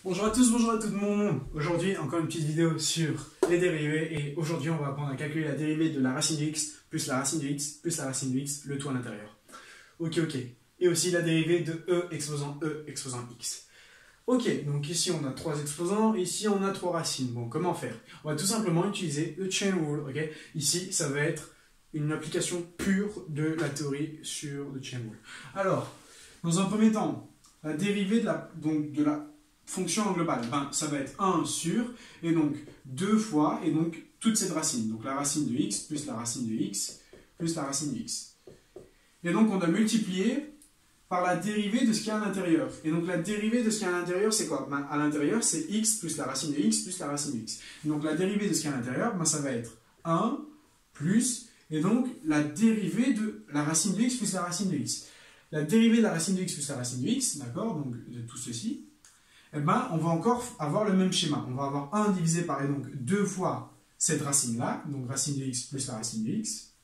Bonjour à tous, bonjour à tout le monde. Aujourd'hui, encore une petite vidéo sur les dérivés. Et aujourd'hui, on va apprendre à calculer la dérivée de la racine de x plus la racine de x plus la racine de x, le tout à l'intérieur. Ok. Et aussi la dérivée de e exposant x. Ok, donc ici on a trois exposants, ici on a trois racines. Bon, comment faire? On va tout simplement utiliser le chain rule. Ok, ici, ça va être une application pure de la théorie sur le chain rule. Alors, dans un premier temps, la dérivée de la fonction globale, ça va être 1 sur, et donc 2 fois, et donc toute cette racine. Donc la racine de x plus la racine de x plus la racine de x. Et donc on a multiplié par la dérivée de ce qu'il y a à l'intérieur. Et donc la dérivée de ce qu'il y a à l'intérieur, c'est quoi? À l'intérieur, c'est x plus la racine de x plus la racine de x. Et donc la dérivée de ce qu'il y a à l'intérieur, ça va être 1 plus, et donc la dérivée de la racine de x plus la racine de x. La dérivée de la racine de x plus la racine de x, d'accord, donc de tout ceci, on va encore avoir le même schéma. On va avoir 1 divisé par, et donc 2 fois cette racine-là, donc racine de x plus la racine de x,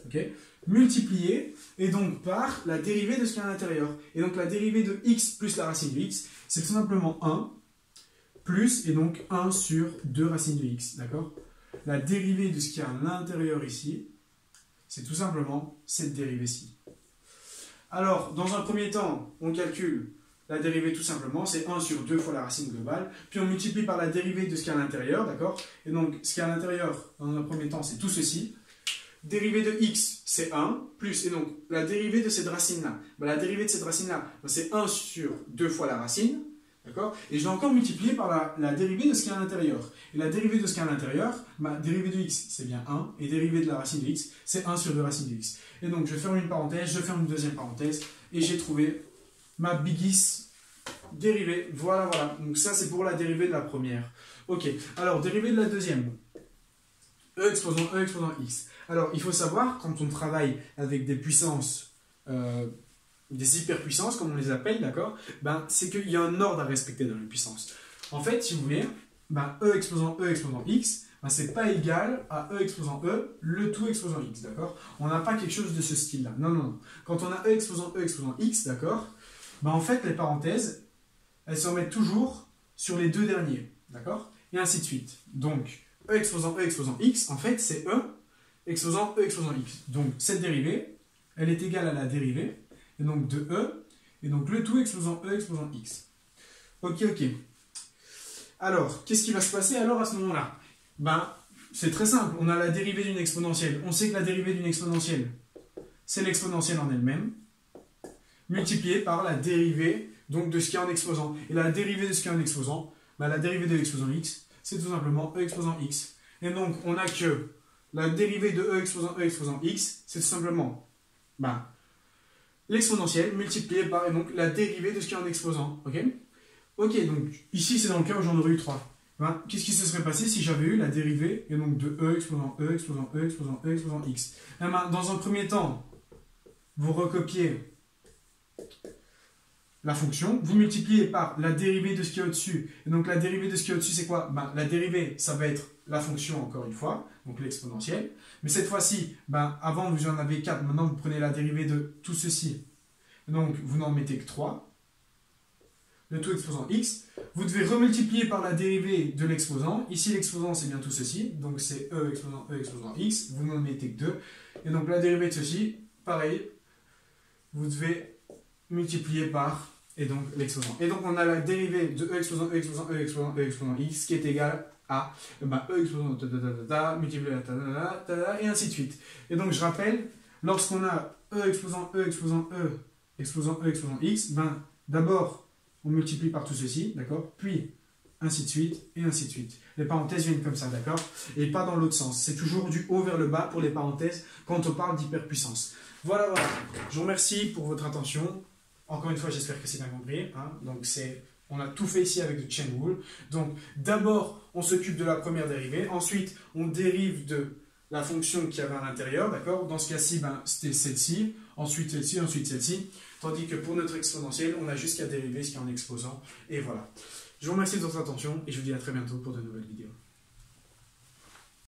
okay, multiplié, et donc par la dérivée de ce qu'il y a à l'intérieur. Et donc la dérivée de x plus la racine de x, c'est tout simplement 1, plus, et donc 1 sur 2 racines de x, d'accord. La dérivée de ce qu'il y a à l'intérieur ici, c'est tout simplement cette dérivée-ci. Alors, dans un premier temps, on calcule la dérivée tout simplement, c'est 1 sur 2 fois la racine globale, puis on multiplie par la dérivée de ce qu'il y a à l'intérieur, d'accord? Et donc, ce qu'il y a à l'intérieur, dans un premier temps, c'est tout ceci. Dérivée de x, c'est 1, plus, et donc, la dérivée de cette racine-là. La dérivée de cette racine-là, c'est 1 sur 2 fois la racine, d'accord? Et je vais encore multiplier par la dérivée de ce qu'il y a à l'intérieur. Et la dérivée de ce qu'il y a à l'intérieur, dérivée de x, c'est bien 1, et dérivée de la racine de x, c'est 1 sur 2 racines de x. Et donc, je ferme une parenthèse, je ferme une deuxième parenthèse, et j'ai trouvé ma biggest dérivée. Voilà. Donc ça, c'est pour la dérivée de la première. Ok, alors, dérivée de la deuxième. E exposant x. Alors, il faut savoir, quand on travaille avec des puissances, des hyperpuissances, comme on les appelle, d'accord, c'est qu'il y a un ordre à respecter dans les puissances. En fait, si vous voulez, E exposant x, c'est pas égal à E exposant E, le tout exposant x, d'accord? On n'a pas quelque chose de ce style-là. Non. Quand on a E exposant x, d'accord, en fait, les parenthèses, elles se remettent toujours sur les deux derniers, d'accord? Et ainsi de suite. Donc, E exposant x, en fait, c'est E exposant x. Donc, cette dérivée, elle est égale à la dérivée, et donc de E, et donc le tout exposant E exposant x. Ok. Alors, qu'est-ce qui va se passer alors à ce moment-là? C'est très simple, on a la dérivée d'une exponentielle. On sait que la dérivée d'une exponentielle, c'est l'exponentielle en elle-même, multipliée par la dérivée donc, de ce qui est en exposant. Et la dérivée de ce qui est en exposant, la dérivée de l'exposant x, c'est tout simplement E exposant x. Et donc, on a que la dérivée de E exposant x, c'est tout simplement l'exponentielle multipliée par et donc, la dérivée de ce qui est en exposant. Ok, donc ici, c'est dans le cas où j'en aurais eu 3. Qu'est-ce qui se serait passé si j'avais eu la dérivée et donc de E exposant x? Dans un premier temps, vous recopiez la fonction, vous multipliez par la dérivée de ce qui est au-dessus. Et donc la dérivée de ce qui est au-dessus, c'est quoi? La dérivée, ça va être la fonction, encore une fois, donc l'exponentielle. Mais cette fois-ci, avant vous en avez 4, maintenant vous prenez la dérivée de tout ceci. Donc vous n'en mettez que 3. Le tout exposant x. Vous devez remultiplier par la dérivée de l'exposant. Ici, l'exposant, c'est bien tout ceci. Donc c'est E exposant x. Vous n'en mettez que 2. Et donc la dérivée de ceci, pareil, vous devez multiplier par et donc l'exposant. Et donc on a la dérivée de E exposant x qui est égale à E exposant multiplié et ainsi de suite. Et donc je rappelle, lorsqu'on a E exposant x, d'abord on multiplie par tout ceci, d'accord? Puis ainsi de suite et ainsi de suite. Les parenthèses viennent comme ça, d'accord? Et pas dans l'autre sens. C'est toujours du haut vers le bas pour les parenthèses quand on parle d'hyperpuissance. Voilà. Je vous remercie pour votre attention. Encore une fois, j'espère que c'est bien compris. Donc, on a tout fait ici avec le chain rule. Donc, d'abord, on s'occupe de la première dérivée. Ensuite, on dérive de la fonction qu'il y avait à l'intérieur. D'accord? Dans ce cas-ci, c'était celle-ci. Ensuite, celle-ci. Ensuite, celle-ci. Tandis que pour notre exponentielle, on a juste qu'à dériver ce qui est en exposant. Et voilà. Je vous remercie de votre attention et je vous dis à très bientôt pour de nouvelles vidéos.